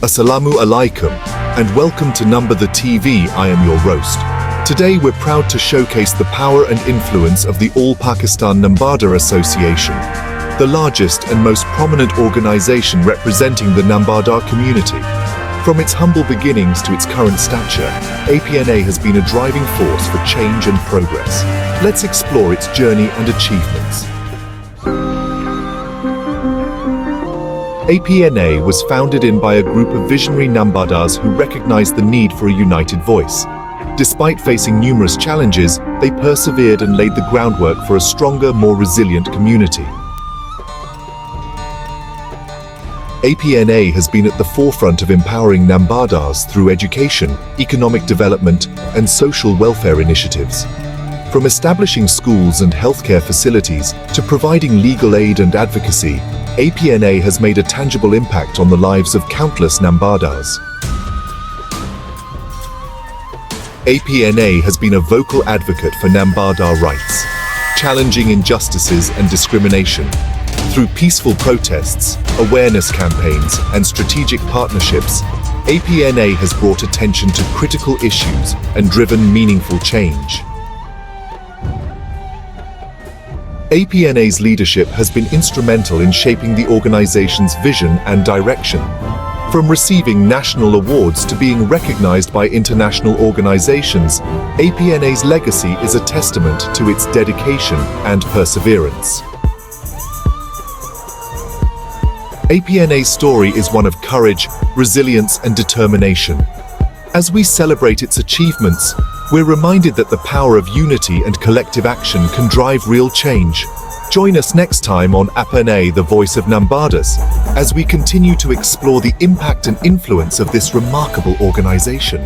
Assalamu alaikum, and welcome to Nambardar TV. I am your host. Today we're proud to showcase the power and influence of the All Pakistan Nambardar Association, the largest and most prominent organization representing the Nambardar community. From its humble beginnings to its current stature, APNA has been a driving force for change and progress. Let's explore its journey and achievements. APNA was founded by a group of visionary Nambardars who recognized the need for a united voice. Despite facing numerous challenges, they persevered and laid the groundwork for a stronger, more resilient community. APNA has been at the forefront of empowering Nambardars through education, economic development, and social welfare initiatives. From establishing schools and healthcare facilities to providing legal aid and advocacy, APNA has made a tangible impact on the lives of countless Nambardars. APNA has been a vocal advocate for Nambardar rights, challenging injustices and discrimination. Through peaceful protests, awareness campaigns, and strategic partnerships, APNA has brought attention to critical issues and driven meaningful change. APNA's leadership has been instrumental in shaping the organization's vision and direction. From receiving national awards to being recognized by international organizations, APNA's legacy is a testament to its dedication and perseverance. APNA's story is one of courage, resilience, and determination. As we celebrate its achievements, we're reminded that the power of unity and collective action can drive real change. Join us next time on APNA, the voice of Nambardars, as we continue to explore the impact and influence of this remarkable organization.